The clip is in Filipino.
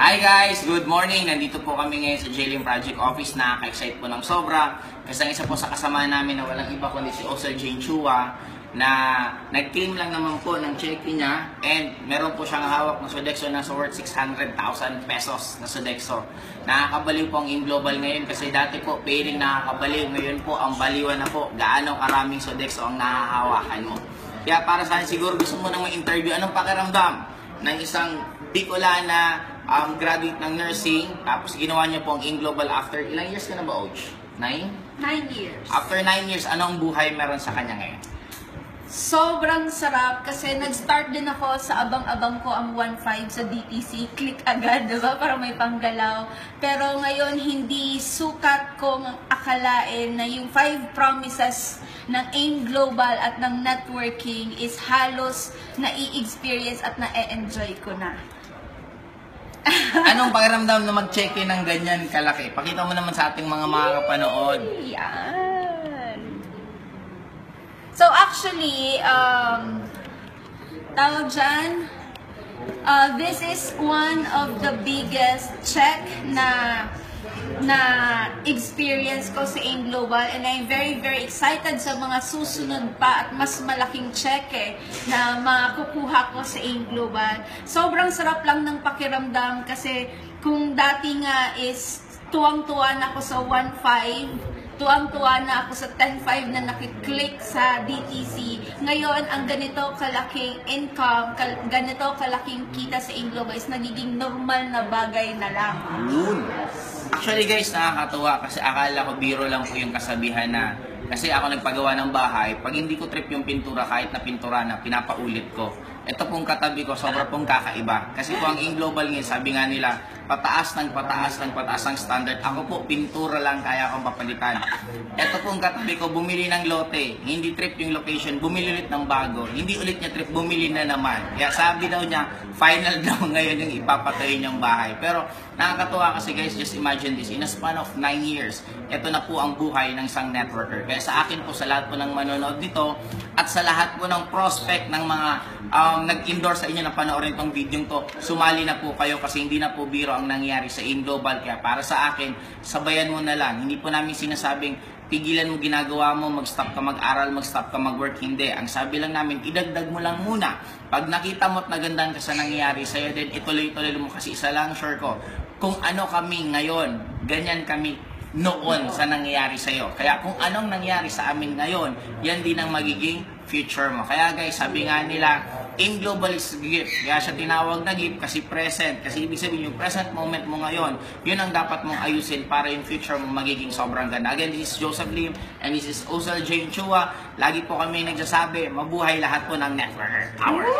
Hi guys! Good morning! Nandito po kami ngayon sa Jailing Project Office. Nakaka-excite po ng sobra. Kasi ang isa po sa kasama namin na walang iba kundi si Osel Jane Chua na nag-claim lang naman po ng cheque niya and meron po siyang hawak na Sodexo na worth 600,000 pesos na Sodexo. Nakakabaliw po ang InGlobal ngayon kasi dati po pairing nakakabaliw. Ngayon po ang baliwan na po gaano karaming Sodexo ang nahahawakan mo. Kaya para sa akin siguro gusto mo nang ma-interview anong pakiramdam ng isang Bicolana graduate ng nursing, tapos ginawa niya po ang InGlobal after ilang years ka na ba, Ouch? 9? 9 years. After 9 years, anong buhay meron sa kanya ngayon? Sobrang sarap kasi nag-start din ako sa abang-abang ko ang 1.5 sa DTC. Click agad, diba? Para may panggalaw. Pero ngayon, hindi sukat kong akalain na yung 5 promises ng AIM Global at ng networking is halos na-i-experience at na-e-enjoy ko na. Anong pakiramdam na mag-check-in ng ganyan kalaki? Pakita mo naman sa ating mga makakapanood. Yan. So actually, tawag dyan, this is one of the biggest check na experience ko sa AIM Global, and I'm very excited sa mga susunod pa at mas malaking check na makukuha ko sa AIM Global. Sobrang sarap lang ng pakiramdam kasi kung dati nga is tuwang-tuwa na ako sa 1.5, tuwang-tuwa na ako sa 10.5 na nakiklik sa DTC. Ngayon, ang ganito kalaking income, ganito kalaking kita sa AIM Global is nagiging normal na bagay na lang. Actually guys, nakakatuwa kasi akala ko biro lang po yung kasabihan na kasi ako nagpagawa ng bahay, pag hindi ko trip yung pintura, kahit na pintura na, pinapaulit ko. Ito pong katabi ko, sobra pong kakaiba. Kasi po ang AIM Global ngayon, sabi nga nila, pataas ang standard. Ako po, pintura lang kaya akong papalitan. Ito pong katabi ko, bumili ng lote. Hindi trip yung location, bumili ulit ng bago. Hindi ulit niya trip, bumili na naman. Kaya sabi daw niya, final daw ngayon yung ipapatayo niyang bahay. Pero nakakatuwa kasi guys, just imagine this. In a span of 9 years, ito na po ang buhay ng isang networker. Kaya sa akin po, sa lahat po ng manonood dito, at sa lahat po ng prospect ng mga nag-endorse sa inyo na panoorin tong video to, sumali na po kayo kasi hindi na po biro ang nangyari sa AIM Global. Kaya para sa akin, sabayan mo na lang. Hindi po namin sinasabing pigilan mo ginagawa mo, mag-stop ka mag-aral, mag-stop ka mag-work. Hindi. Ang sabi lang namin, idagdag mo lang muna. Pag nakita mo at nagandahan ka sa nangyari sa'yo, then ituloy-tuloy mo kasi isa lang sure ko. Kung ano kami ngayon, ganyan kami noon sa nangyayari sa'yo. Kaya kung anong nangyari sa amin ngayon, yan din ang magiging future mo. Kaya guys, sabi nga nila, AIM Global is gift. Kaya siya tinawag na gift kasi present. Kasi ibig sabihin yung present moment mo ngayon, yun ang dapat mong ayusin para yung future mo magiging sobrang ganda. Again, this is Joseph Lim and this is Osel Jane Chua. Lagi po kami nagsasabi, mabuhay lahat po ng networker. Power!